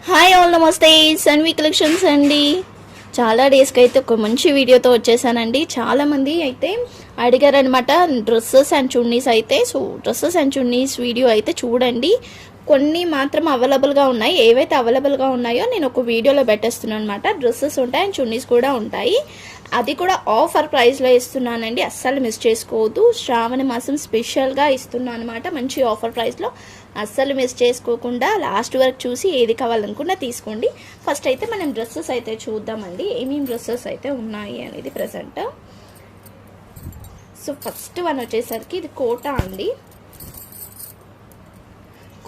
Hi all, నమస్తే. Sanvi collections అండి. చాలా డేస్కి అయితే ఒక మంచి వీడియోతో వచ్చేసానండి. చాలామంది అయితే అడిగారనమాట డ్రెస్సెస్ అండ్ చున్నీస్ అయితే. So dresses and chunnis video అయితే చూడండి. కొన్ని మాత్రం అవైలబుల్గా ఉన్నాయి. ఏవైతే అవైలబుల్గా ఉన్నాయో నేను ఒక వీడియోలో పెట్టేస్తున్నాను అనమాట. డ్రెస్సెస్ ఉంటాయి అండ్ చున్నీస్ కూడా ఉంటాయి. అది కూడా ఆఫర్ ప్రైస్లో ఇస్తున్నానండి. అస్సలు మిస్ చేసుకోవద్దు. శ్రావణ మాసం స్పెషల్గా ఇస్తున్నాను అనమాట. మంచి ఆఫర్ ప్రైస్లో అస్సలు మిస్ చేసుకోకుండా లాస్ట్ వరకు చూసి ఏది కావాలనుకున్నా తీసుకోండి. ఫస్ట్ అయితే మనం డ్రెస్సెస్ అయితే చూద్దామండి, ఏమేమి డ్రెస్సెస్ అయితే ఉన్నాయి అనేది ప్రజెంట్. సో ఫస్ట్ వన్ వచ్చేసరికి ఇది కోటా అండి.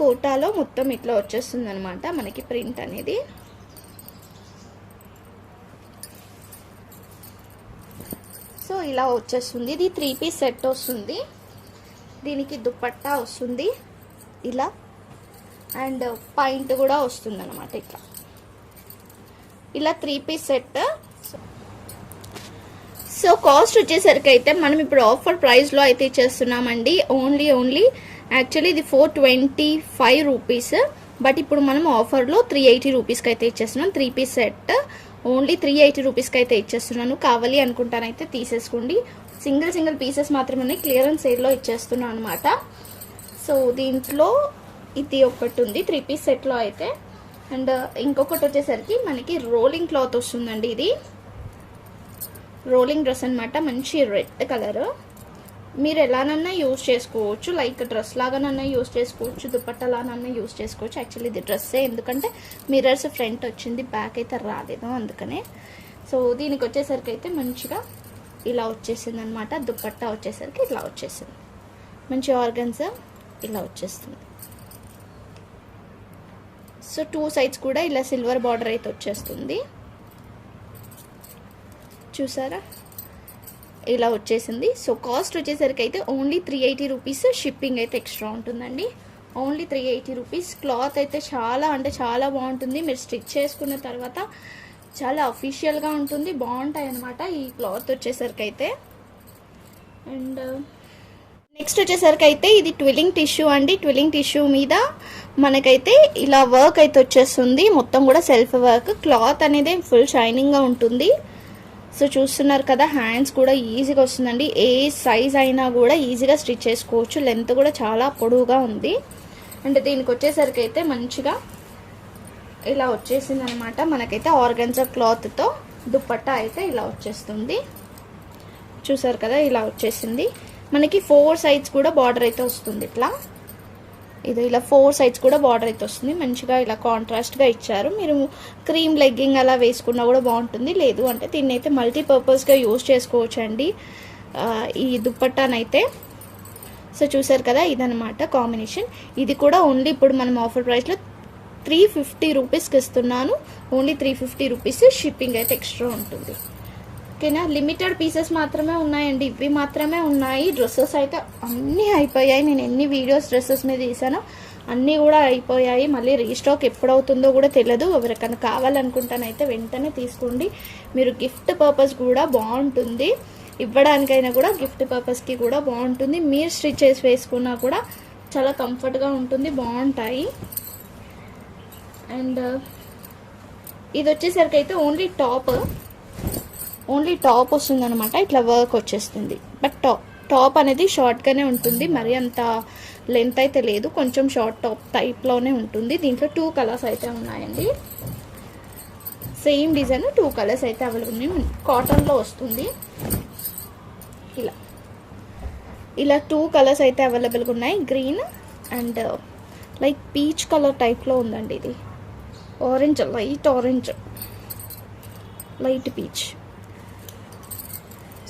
కోటాలో మొత్తం ఇట్లా వచ్చేస్తుంది అనమాట మనకి ప్రింట్ అనేది. సో ఇలా వచ్చేస్తుంది. ఇది 3 పీస్ సెట్ వస్తుంది. దీనికి దుపట్టా వస్తుంది ఇలా, అండ్ పాయింట్ కూడా వస్తుంది అనమాట ఇట్లా. ఇలా 3 పీస్ సెట్. సో కాస్ట్ వచ్చేసరికి అయితే మనం ఇప్పుడు ఆఫర్ ప్రైస్లో అయితే ఇచ్చేస్తున్నామండి. ఓన్లీ యాక్చువల్లీ ఇది 425 రూపీస్, బట్ ఇప్పుడు మనం ఆఫర్లో 380 రూపీస్కి అయితే ఇచ్చేస్తున్నాం. 3 పీస్ సెట్ ఓన్లీ 380 రూపీస్కి అయితే ఇచ్చేస్తున్నాను. కావాలి అనుకుంటానైతే తీసేసుకోండి. సింగిల్ పీసెస్ మాత్రమే క్లియరెన్స్ సేల్లో ఇచ్చేస్తున్నాను అనమాట. సో దీంట్లో ఇది ఒకటి ఉంది 3 పీస్ సెట్లో అయితే. అండ్ ఇంకొకటి వచ్చేసరికి మనకి రోలింగ్ క్లాత్ వస్తుందండి. ఇది రోలింగ్ డ్రెస్ అనమాట. మంచి రెడ్ కలర్. మీరు ఎలానన్నా యూజ్ చేసుకోవచ్చు, లైక్ డ్రెస్ లాగానన్నా యూజ్ చేసుకోవచ్చు, దుపట్టలానన్నా యూజ్ చేసుకోవచ్చు. యాక్చువల్లీ ఇది డ్రెస్సే, ఎందుకంటే మిర్రర్స్ ఫ్రంట్ వచ్చింది, బ్యాక్ అయితే రాలేదు, అందుకనే. సో దీనికి వచ్చేసరికి అయితే మంచిగా ఇలా వచ్చేసింది అనమాట. దుపట్టా వచ్చేసరికి ఇట్లా వచ్చేసింది. మంచి ఆర్గన్సా ఇలా వచ్చేస్తుంది. సో 2 సైడ్స్ కూడా ఇలా సిల్వర్ బార్డర్ అయితే వచ్చేస్తుంది. చూసారా, ఇలా వచ్చేసింది. సో కాస్ట్ వచ్చేసరికి అయితే ఓన్లీ 380 రూపీస్. షిప్పింగ్ అయితే ఎక్స్ట్రా ఉంటుందండి. Only 380 rupees. క్లాత్ అయితే చాలా అంటే చాలా బాగుంటుంది. మీరు స్టిచ్ చేసుకున్న తర్వాత చాలా అఫీషియల్గా ఉంటుంది, బాగుంటాయి అనమాట ఈ క్లాత్ వచ్చేసరికి అయితే. అండ్ నెక్స్ట్ వచ్చేసరికి అయితే ఇది ట్విల్లింగ్ టిష్యూ అండి. ట్విల్లింగ్ టిష్యూ మీద మనకైతే ఇలా వర్క్ అయితే వచ్చేస్తుంది. మొత్తం కూడా సెల్ఫ్ వర్క్. క్లాత్ అనేది ఫుల్ షైనింగ్గా ఉంటుంది. సో చూస్తున్నారు కదా, హ్యాండ్స్ కూడా ఈజీగా వస్తుందండి. ఏ సైజ్ అయినా కూడా ఈజీగా స్టిచ్ చేసుకోవచ్చు. లెంత్ కూడా చాలా పొడవుగా ఉంది. అండ్ దీనికి వచ్చేసరికి అయితే మంచిగా ఇలా వచ్చేసింది అనమాట. మనకైతే ఆర్గన్జా క్లాత్తో దుపట్టా అయితే ఇలా వచ్చేస్తుంది. చూసారు కదా, ఇలా వచ్చేసింది. మనకి 4 సైడ్స్ కూడా బార్డర్ అయితే వస్తుంది. ఇట్లా ఇది ఇలా 4 సైడ్స్ కూడా బార్డర్ అయితే వస్తుంది. మంచిగా ఇలా కాంట్రాస్ట్గా ఇచ్చారు. మీరు క్రీమ్ లెగ్గింగ్ అలా వేసుకున్నా కూడా బాగుంటుంది. లేదు అంటే దీన్ని అయితే మల్టీపర్పస్గా యూజ్ చేసుకోవచ్చు అండి ఈ దుపట్టానైతే. సో చూసారు కదా, ఇదనమాట కాంబినేషన్. ఇది కూడా ఓన్లీ ఇప్పుడు మనం ఆఫర్ ప్రైస్లో 350 రూపీస్కి ఇస్తున్నాను. Only 350 rupees. షిప్పింగ్ అయితే ఎక్స్ట్రా ఉంటుంది. ఓకేనా. లిమిటెడ్ పీసెస్ మాత్రమే ఉన్నాయండి, ఇవి మాత్రమే ఉన్నాయి. డ్రెస్సెస్ అయితే అన్నీ అయిపోయాయి. నేను ఎన్ని వీడియోస్ డ్రెస్సెస్ మీద తీసానో అన్నీ కూడా అయిపోయాయి. మళ్ళీ రీస్టాక్ ఎప్పుడవుతుందో కూడా తెలియదు. ఎవరికైనా కావాలనుకుంటానైతే వెంటనే తీసుకోండి. మీరు గిఫ్ట్ పర్పస్ కూడా బాగుంటుంది, ఇవ్వడానికైనా కూడా గిఫ్ట్ పర్పస్కి కూడా బాగుంటుంది. మీరు స్టిచ్ చేసి వేసుకున్నా కూడా చాలా కంఫర్ట్గా ఉంటుంది, బాగుంటాయి. అండ్ ఇది వచ్చేసరికి అయితే ఓన్లీ టాప్ వస్తుంది అనమాట. ఇట్లా వర్క్ వచ్చేస్తుంది. బట్ టాప్ అనేది షార్ట్గానే ఉంటుంది, మరి అంత లెంత్ అయితే లేదు. కొంచెం షార్ట్ టాప్ టైప్లోనే ఉంటుంది. దీంట్లో 2 కలర్స్ అయితే ఉన్నాయండి. సేమ్ డిజైన్ 2 కలర్స్ అయితే అవైలబుల్ ఉన్నాయి. కాటన్లో వస్తుంది. ఇలా 2 కలర్స్ అయితే అవైలబుల్గా ఉన్నాయి. Green and like peach colour టైప్లో ఉందండి. ఇది orange, light orange, light peach.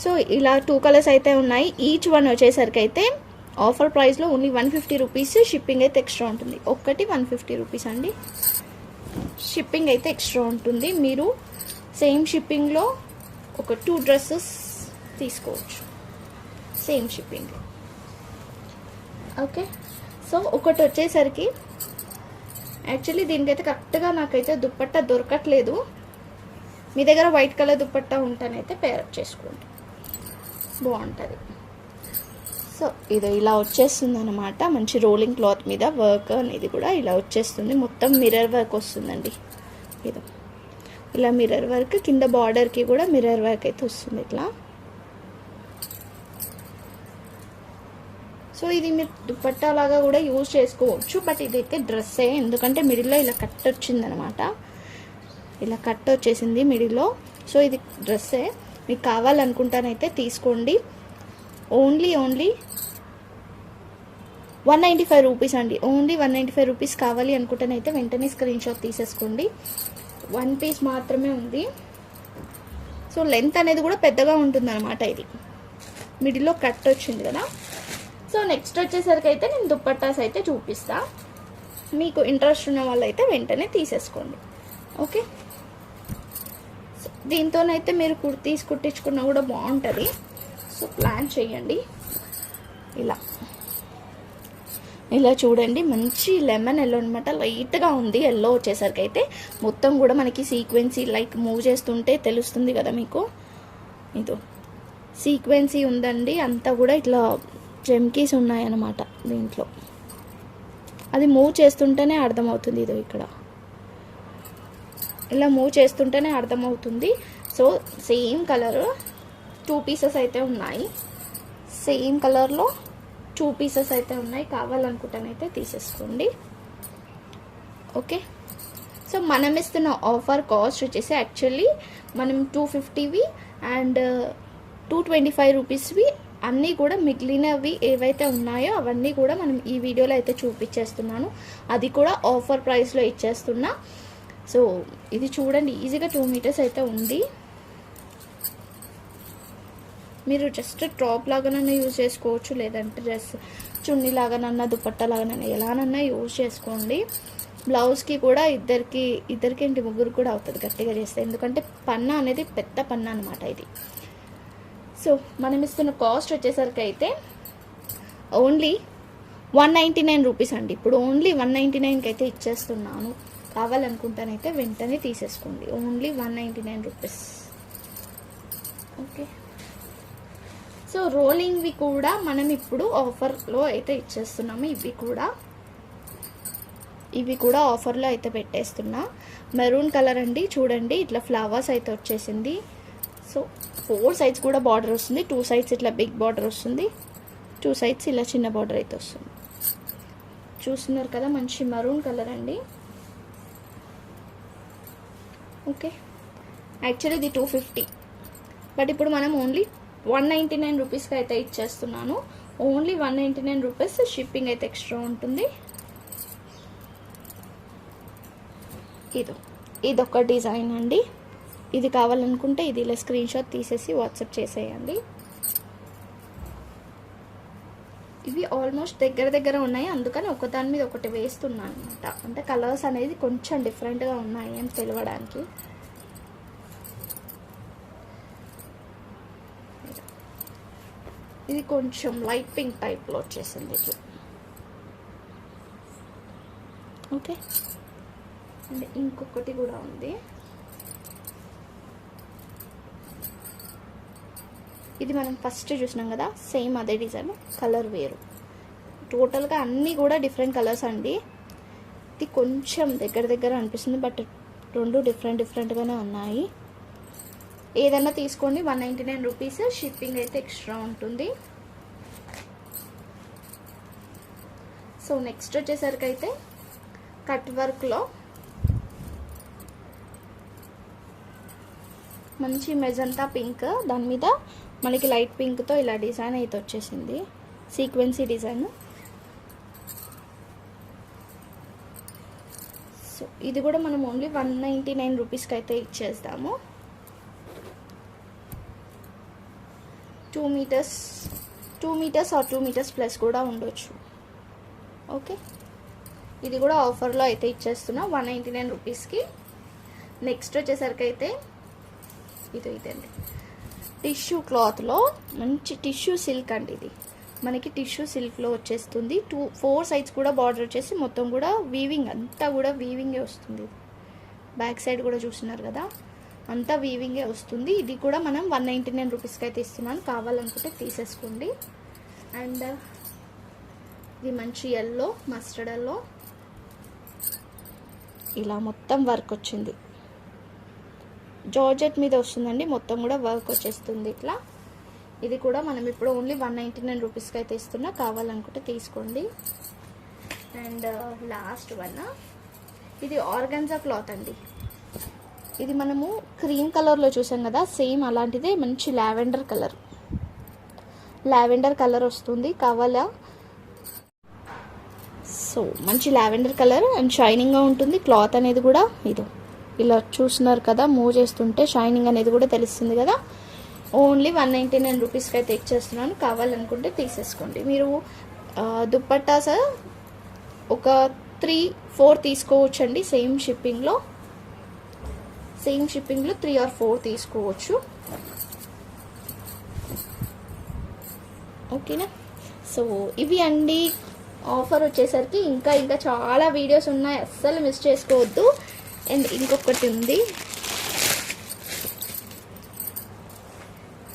So ఇలా 2 కలర్స్ అయితే ఉన్నాయి. ఈచ్ వన్ వచ్చేసరికి అయితే ఆఫర్ ప్రైస్లో ఓన్లీ 150 రూపీస్. షిప్పింగ్ అయితే ఎక్స్ట్రా ఉంటుంది. ఒక్కటి 150 రూపీస్ అండి. షిప్పింగ్ అయితే ఎక్స్ట్రా ఉంటుంది. మీరు సేమ్ షిప్పింగ్లో ఒక 2 డ్రెస్సెస్ తీసుకోవచ్చు, సేమ్ షిప్పింగ్. ఓకే. సో ఒకటి వచ్చేసరికి యాక్చువల్లీ దీనికైతే కరెక్ట్గా నాకైతే దుపట్టా దొరకట్లేదు. మీ దగ్గర వైట్ కలర్ దుపట్టా ఉంటేనైతే పేరప్ చేసుకోండి, బాగుంటుంది. సో ఇది ఇలా వచ్చేస్తుంది అనమాట. మంచి రోలింగ్ క్లాత్ మీద వర్క్ అనేది కూడా ఇలా వచ్చేస్తుంది. మొత్తం మిర్రర్ వర్క్ వస్తుందండి. ఇది ఇలా మిర్రర్ వర్క్, కింద బార్డర్కి కూడా మిర్రర్ వర్క్ అయితే వస్తుంది ఇట్లా. సో ఇది మీరు దుపట్టా లాగా కూడా యూజ్ చేసుకోవచ్చు. బట్ ఇదైతే డ్రెస్సే, ఎందుకంటే మిడిల్లో ఇలా కట్ వచ్చిందనమాట. ఇలా కట్ వచ్చేసింది మిడిల్లో. సో ఇది డ్రెస్సే. మీకు కావాలనుకుంటానైతే తీసుకోండి. ఓన్లీ 195 రూపీస్ అండి. ఓన్లీ 195 రూపీస్ కావాలి అనుకుంటేనైతే వెంటనే స్క్రీన్ షాట్ తీసేసుకోండి. 1 పీస్ మాత్రమే ఉంది. సో లెంత్ అనేది కూడా పెద్దగా ఉంటుంది అనమాట. ఇది మిడిల్లో కట్ వచ్చింది కదా. సో నెక్స్ట్ వచ్చేసరికి అయితే నేను దుపట్టాస్ అయితే చూపిస్తా. మీకు ఇంట్రెస్ట్ ఉన్న వాళ్ళు అయితే వెంటనే తీసేసుకోండి. ఓకే, దీంతోనైతే మీరు కుర్తీస్ కుట్టించుకున్నా కూడా బాగుంటుంది. సో ప్లాన్ చేయండి. ఇలా చూడండి, మంచి లెమన్ ఎల్లో అనమాట. లైట్గా ఉంది ఎల్లో వచ్చేసరికి అయితే. మొత్తం కూడా మనకి సీక్వెన్సీ లైక్ మూవ్ చేస్తుంటే తెలుస్తుంది కదా మీకు. ఇది సీక్వెన్సీ ఉందండి. అంతా కూడా ఇట్లా జెమ్కీస్ ఉన్నాయన్నమాట దీంట్లో. అది మూవ్ చేస్తుంటేనే అర్థమవుతుంది. ఇదో ఇక్కడ ఇలా మూవ్ చేస్తుంటేనే అర్థమవుతుంది. సో సేమ్ కలర్ 2 పీసెస్ అయితే ఉన్నాయి. సేమ్ కలర్లో 2 పీసెస్ అయితే ఉన్నాయి. కావాలనుకుంటానైతే తీసేసుకోండి. ఓకే, సో మనం ఇస్తున్న ఆఫర్ కాస్ట్ వచ్చేసి యాక్చువల్లీ మనం 250వి అండ్ 225 రూపీస్వి అన్నీ కూడా మిగిలినవి ఏవైతే ఉన్నాయో అవన్నీ కూడా మనం ఈ వీడియోలో అయితే చూపించేస్తున్నాను. అది కూడా ఆఫర్ ప్రైస్లో ఇచ్చేస్తున్నా. సో ఇది చూడండి, ఈజీగా 2 మీటర్స్ అయితే ఉంది. మీరు జస్ట్ టాప్ లాగానన్నా యూజ్ చేసుకోవచ్చు, లేదంటే డ్రెస్ చున్నీ లాగానన్నా దుపట్టా లాగానన్నా ఎలానన్నా యూజ్ చేసుకోండి. బ్లౌజ్కి కూడా ఇద్దరికేంటి ముగ్గురు కూడా అవుతుంది గట్టిగా చేస్తే, ఎందుకంటే పన్నా అనేది పెద్ద పన్నా అనమాట ఇది. సో మనం ఇస్తున్న కాస్ట్ వచ్చేసరికి అయితే ఓన్లీ 199 రూపీస్ అండి. ఇప్పుడు ఓన్లీ 199కి అయితే ఇచ్చేస్తున్నాను. కావాలనుకుంటానైతే వెంటనే తీసేసుకోండి. Only 199 rupees. ఓకే, సో రోలింగ్వి కూడా మనం ఇప్పుడు ఆఫర్లో అయితే ఇచ్చేస్తున్నాము. ఇవి కూడా ఆఫర్లో అయితే పెట్టేస్తున్నా. మెరూన్ కలర్ అండి, చూడండి ఇట్లా ఫ్లవర్స్ అయితే వచ్చేసింది. సో 4 సైడ్స్ కూడా బార్డర్ వస్తుంది. 2 సైడ్స్ ఇట్లా బిగ్ బార్డర్ వస్తుంది, 2 సైడ్స్ ఇలా చిన్న బార్డర్ అయితే వస్తుంది. చూస్తున్నారు కదా, మంచి మరూన్ కలర్ అండి. ఓకే, యాక్చువల్లీ ఇది 250, బట్ ఇప్పుడు మనం ఓన్లీ 199 రూపీస్కి అయితే ఇచ్చేస్తున్నాను. Only 199 rupees. షిప్పింగ్ అయితే ఎక్స్ట్రా ఉంటుంది. ఇదొక డిజైన్ అండి. ఇది కావాలనుకుంటే ఇది ఇలా స్క్రీన్ షాట్ తీసేసి వాట్సాప్ చేసేయండి. ఇవి ఆల్మోస్ట్ దగ్గర ఉన్నాయి, అందుకని ఒకదాని మీద ఒకటి వేస్తున్నాను అనమాట. అంటే కలర్స్ అనేది కొంచెం డిఫరెంట్గా ఉన్నాయి అని తెలవడానికి. ఇది కొంచెం లైట్ పింక్ టైప్లో వచ్చేసింది ఇట్లా. ఓకే, అంటే ఇంకొకటి కూడా ఉంది. ఇది మనం ఫస్ట్ చూసినాం కదా, సేమ్ అదే డిజైన్, కలర్ వేరు. టోటల్గా అన్నీ కూడా డిఫరెంట్ కలర్స్ అండి. ఇది కొంచెం దగ్గర అనిపిస్తుంది, బట్ 2 డిఫరెంట్గానే ఉన్నాయి. ఏదైనా తీసుకోండి, 199 రూపీస్. షిప్పింగ్ అయితే ఎక్స్ట్రా ఉంటుంది. సో నెక్స్ట్ వచ్చేసరికి అయితే కట్ వర్క్లో మంచి మెజంతా పింక్, దాని మీద మనకి లైట్ పింక్తో ఇలా డిజైన్ అయితే వచ్చేసింది, సీక్వెన్సీ డిజైన్. సో ఇది కూడా మనం ఓన్లీ 199 రూపీస్కి అయితే ఇచ్చేస్తాము. 2 మీటర్స్ ఆర్ 2 మీటర్స్ ప్లస్ కూడా ఉండొచ్చు. ఓకే, ఇది కూడా ఆఫర్లో అయితే ఇచ్చేస్తున్నా 199 రూపీస్కి. నెక్స్ట్ వచ్చేసరికి అయితే ఇదండి, టిష్యూ క్లాత్లో మంచి టిష్యూ సిల్క్ అండి. ఇది మనకి టిష్యూ సిల్క్లో వచ్చేస్తుంది. 4 సైడ్స్ కూడా బార్డర్ వచ్చేసి మొత్తం కూడా వీవింగ్, అంతా కూడా వీవింగే వస్తుంది. బ్యాక్ సైడ్ కూడా చూస్తున్నారు కదా, అంతా వీవింగే వస్తుంది. ఇది కూడా మనం 199 రూపీస్కి అయితే ఇస్తున్నాను. కావాలనుకుంటే తీసేసుకోండి. అండ్ ఇది మంచి ఎల్లో మస్టర్డ్ ఎల్లో, ఇలా మొత్తం వర్క్ వచ్చింది. జార్జెట్ మీద వస్తుందండి, మొత్తం కూడా వర్క్ వచ్చేస్తుంది ఇట్లా. ఇది కూడా మనం ఇప్పుడు ఓన్లీ 199 రూపీస్కి అయితే ఇస్తున్నా, కావాలనుకుంటే తీసుకోండి. అండ్ లాస్ట్ వన్, ఇది ఆర్గాన్జా క్లాత్ అండి. ఇది మనము క్రీమ్ కలర్లో చూసాం కదా, సేమ్ అలాంటిదే మంచి లావెండర్ కలర్ వస్తుంది. కావాలా? సో మంచి లావెండర్ కలర్ అండ్ షైనింగ్గా ఉంటుంది. క్లాత్ అనేది కూడా ఇది ఇలా చూస్తున్నారు కదా, మూవ్ చేస్తుంటే షైనింగ్ అనేది కూడా తెలుస్తుంది కదా. ఓన్లీ 199 రూపీస్కి అయితే ఇచ్చేస్తున్నాను, కావాలనుకుంటే తీసేసుకోండి. మీరు దుప్పట్టాస్ ఒక 3-4 తీసుకోవచ్చండి. సేమ్ షిప్పింగ్లో 3 or 4 తీసుకోవచ్చు. ఓకేనా? సో ఇవి అండి ఆఫర్ వచ్చేసరికి. ఇంకా చాలా వీడియోస్ ఉన్నాయి, అస్సలు మిస్ చేసుకోవద్దు. అండ్ ఇంకొకటి ఉంది,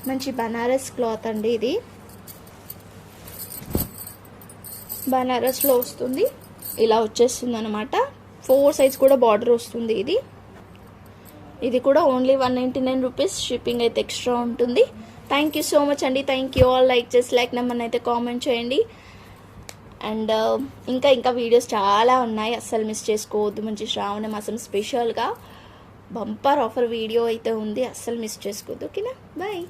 మంచి బనారస్ క్లాత్ అండి. ఇది బనారస్లో వస్తుంది, ఇలా వచ్చేస్తుంది అనమాట. 4 సైజ్ కూడా బార్డర్ వస్తుంది. ఇది కూడా ఓన్లీ 199 రూపీస్. షిప్పింగ్ అయితే ఎక్స్ట్రా ఉంటుంది. థ్యాంక్ యూ సో మచ్ అండి. Thank you all. లైక్ చేసి లైక్ నెంబర్ని అయితే కామెంట్ చేయండి. అండ్ ఇంకా వీడియోస్ చాలా ఉన్నాయి, అస్సలు మిస్ చేసుకోవద్దు. మంచి శ్రావణ మాసం స్పెషల్గా బంపర్ ఆఫర్ వీడియో అయితే ఉంది, అస్సలు మిస్ చేసుకోవద్దు. ఓకేనా? బాయ్.